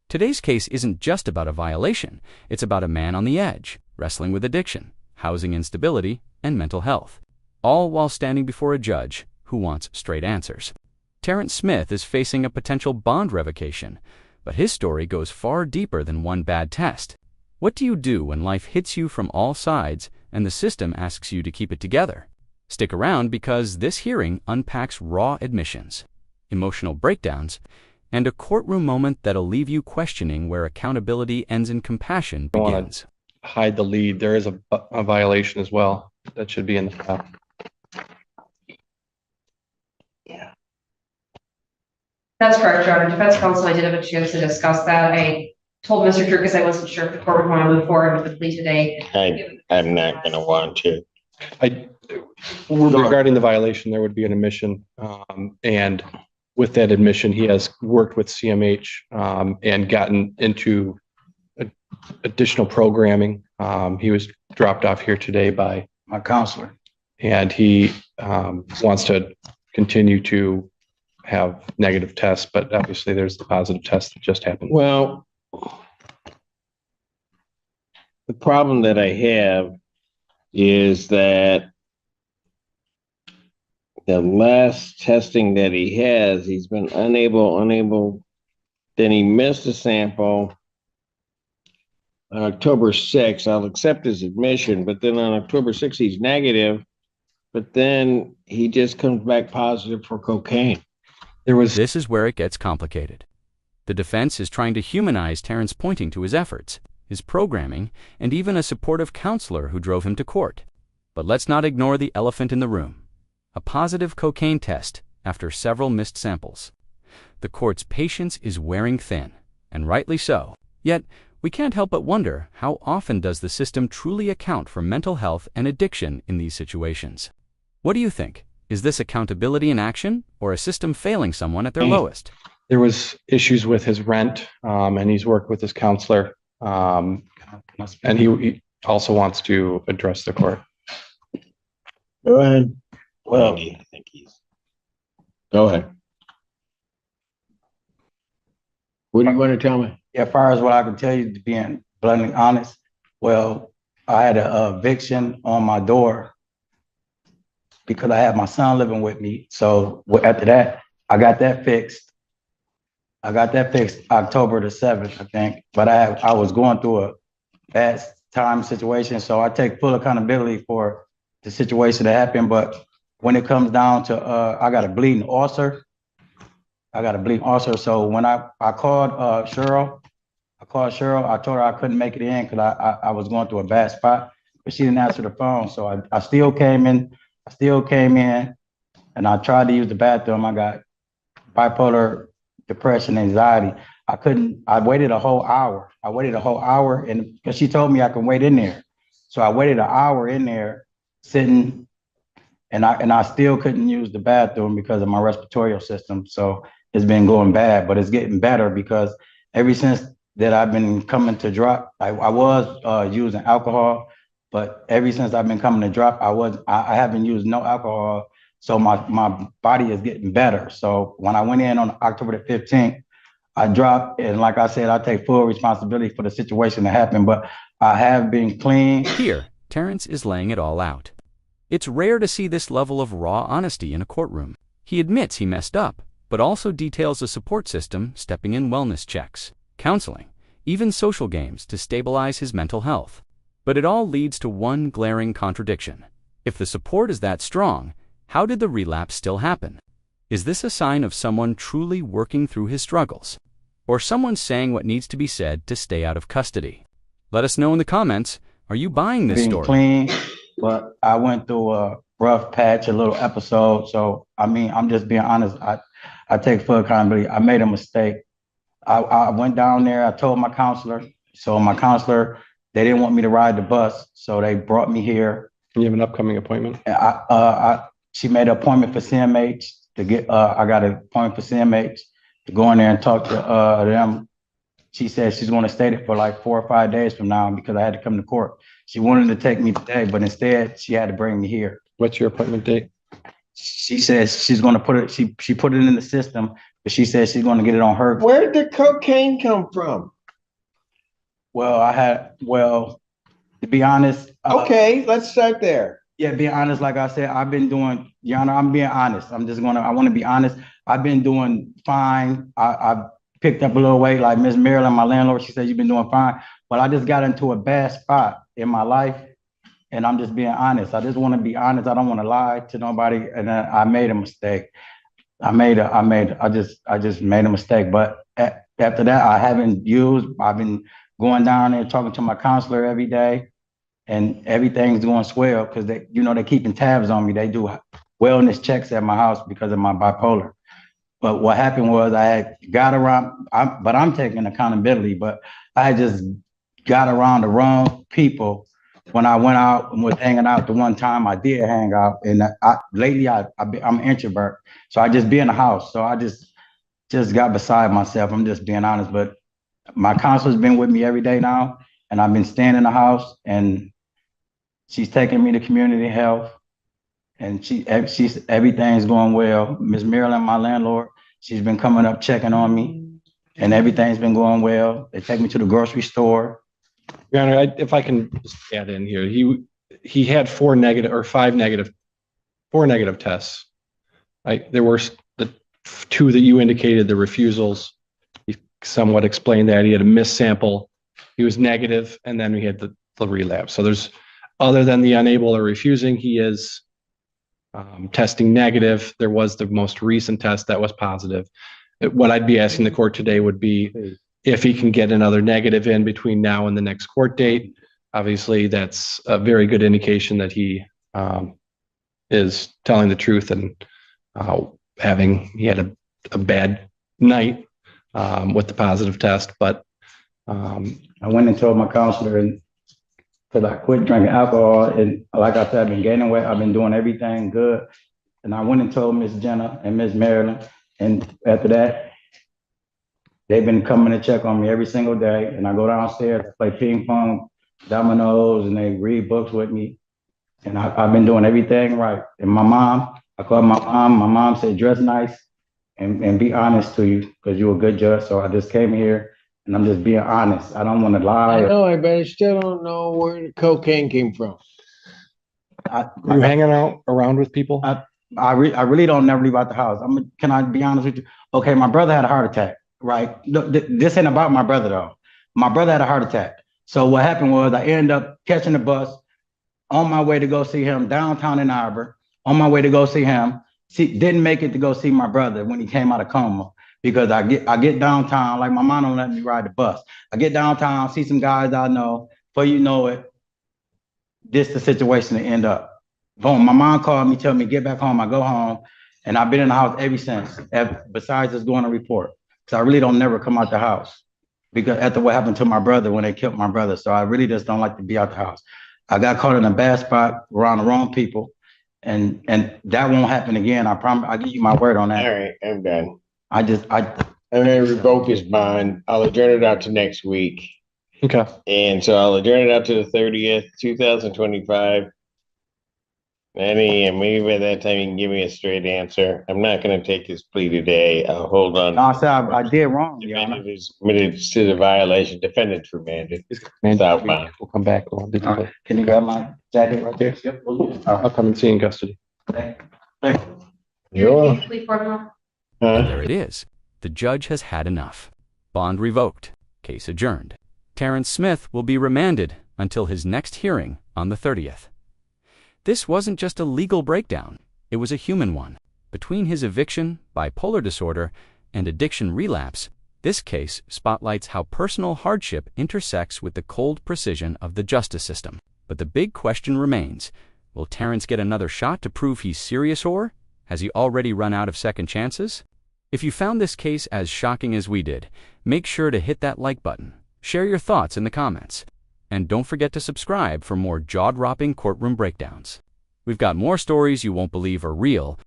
Today's case isn't just about a violation, it's about a man on the edge, wrestling with addiction, housing instability, and mental health, all while standing before a judge who wants straight answers. Terrence Smith is facing a potential bond revocation, but his story goes far deeper than one bad test. What do you do when life hits you from all sides and the system asks you to keep it together? Stick around because this hearing unpacks raw admissions, emotional breakdowns, and a courtroom moment that'll leave you questioning where accountability ends and compassion begins. Hide the lead. There is a violation as well that should be in the file. Yeah. That's correct, Your Honor. Defense counsel, I did have a chance to discuss that. I told Mr. Turkis I wasn't sure if the court would want to move forward with the plea today. I'm not going to want to. Regarding the violation, there would be an admission, and with that admission, he has worked with CMH and gotten into additional programming. He was dropped off here today by my counselor, and he wants to continue to have negative tests, but obviously there's the positive test that just happened. Well, the problem that I have is that the last testing that he has, he's been unable, then he missed a sample on October 6th. I'll accept his admission, but then on October 6th, he's negative, but then he just comes back positive for cocaine. This is where it gets complicated. The defense is trying to humanize Terrence, pointing to his efforts, his programming, and even a supportive counselor who drove him to court. But let's not ignore the elephant in the room: a positive cocaine test after several missed samples. The court's patience is wearing thin, and rightly so. Yet, we can't help but wonder, how often does the system truly account for mental health and addiction in these situations? What do you think? Is this accountability in action, or a system failing someone at their lowest? There was issues with his rent, and he's worked with his counselor, and he also wants to address the court. Go ahead. Well, I think go ahead. What do you want to tell me? as far as what I can tell you, to being bluntly honest, well, I had a eviction on my door because I had my son living with me. So after that, I got that fixed. October the 7th, I think. But I was going through a bad time situation, so I take full accountability for the situation that happened. But when it comes down to, I got a bleeding ulcer. So when I called Cheryl, I told her I couldn't make it in because I was going through a bad spot, but she didn't answer the phone. So I still came in, and I tried to use the bathroom. I got bipolar, depression, anxiety. I waited a whole hour. And because she told me I can wait in there. So I waited an hour in there sitting, and I still couldn't use the bathroom because of my respiratory system. So it's been going bad, but it's getting better because ever since that I've been coming to drop, I was using alcohol, but ever since I've been coming to drop, I haven't used no alcohol. So my body is getting better. So when I went in on October the 15th, I dropped, and like I said, I take full responsibility for the situation that happened, but I have been clean. Here, Terrence is laying it all out. It's rare to see this level of raw honesty in a courtroom. He admits he messed up, but also details a support system stepping in wellness checks, counseling, even social games to stabilize his mental health. But it all leads to one glaring contradiction. If the support is that strong, how did the relapse still happen? Is this a sign of someone truly working through his struggles, or someone saying what needs to be said to stay out of custody? Let us know in the comments. Are you buying this story? Clean, but I went through a rough patch, a little episode. So, I mean, I'm just being honest. I take full accountability. I made a mistake. I went down there. I told my counselor. So my counselor, they didn't want me to ride the bus. So they brought me here. You have an upcoming appointment? She made an appointment for CMH to get, I got an appointment for CMH to go in there and talk to them. She said she's going to stay there for like 4 or 5 days from now because I had to come to court. She wanted to take me today, but instead she had to bring me here. What's your appointment date? She says she's going to put it, she put it in the system But she said she's going to get it on her. Where did the cocaine come from? Well, to be honest. Okay, let's start there. Yeah, being honest, like I said, I've been doing, Your Honor, I'm being honest. I want to be honest. I've been doing fine. I picked up a little weight, like Miss Marilyn, my landlord, she said, you've been doing fine. But I just got into a bad spot in my life. And I'm just being honest. I just want to be honest. I don't want to lie to nobody. And then I made a mistake. I just made a mistake. But after that, I've been going down there talking to my counselor every day, and everything's going swell because they're keeping tabs on me. They do wellness checks at my house because of my bipolar. But what happened was I had got around, but I'm taking accountability, but I had just got around the wrong people when I went out and was hanging out. The one time I did hang out, and lately I'm an introvert, so I just be in the house. So I just got beside myself. I'm just being honest. But my counselor's been with me every day now, and I've been staying in the house, and she's taking me to community health, and everything's going well. Miss Marilyn, my landlord, she's been coming up checking on me, and everything's been going well. They take me to the grocery store. Your Honor, if I can just add in here, he had four negative tests. There were the two that you indicated, the refusals. He somewhat explained that he had a missed sample. He was negative, and then we had the relapse. So there's, other than the unable or refusing, he is testing negative. There was the most recent test that was positive. What I'd be asking the court today would be if he can get another negative in between now and the next court date. Obviously, that's a very good indication that he is telling the truth and he had a bad night with the positive test. But I went and told my counselor, and because I quit drinking alcohol, and like I said, I've been gaining weight. I've been doing everything good. And I went and told Miss Jenna and Miss Marilyn. And after that, they've been coming to check on me every single day. And I go downstairs, I play ping pong, dominoes, and they read books with me. And I've been doing everything right. And I called my mom. My mom said, dress nice and be honest to you because you're a good judge. So I just came here. And I'm just being honest. I don't want to lie. I know, but I still don't know where the cocaine came from. Are you hanging out around with people? I really don't never leave out the house. Can I be honest with you? Okay, my brother had a heart attack, right? This ain't about my brother though. My brother had a heart attack. So what happened was I ended up catching the bus on my way to go see him downtown in Arbor. On my way to go see him. Didn't make it to go see my brother when he came out of coma. Because I get downtown, like my mom don't let me ride the bus. I get downtown, see some guys I know. Before you know it, this the situation to end up. Boom, my mom called me, tell me get back home. I go home, and I've been in the house ever since. Besides just going to report, because I really don't never come out the house because after what happened to my brother when they killed my brother. So I really just don't like to be out the house. I got caught in a bad spot around the wrong people, and that won't happen again. I promise. I give you my word on that. All right, I'm done. I'm gonna revoke his bond. I'll adjourn it out to next week. Okay. And so I'll adjourn it out to the 30th, 2025. Maybe by that time you can give me a straight answer. I'm not gonna take his plea today. I'll hold on. No, I said I did wrong. Defendant is committed to the violation. Defendant's remanded. Southbound. We'll come back. Can you grab my jacket right there? Yep. I'll come and see you in custody. Thank you. You're There it is. The judge has had enough. Bond revoked. Case adjourned. Terrence Smith will be remanded until his next hearing on the 30th. This wasn't just a legal breakdown. It was a human one. Between his eviction, bipolar disorder, and addiction relapse, this case spotlights how personal hardship intersects with the cold precision of the justice system. But the big question remains, will Terrence get another shot to prove he's serious, or has he already run out of second chances? If you found this case as shocking as we did, make sure to hit that like button, share your thoughts in the comments, and don't forget to subscribe for more jaw-dropping courtroom breakdowns. We've got more stories you won't believe are real,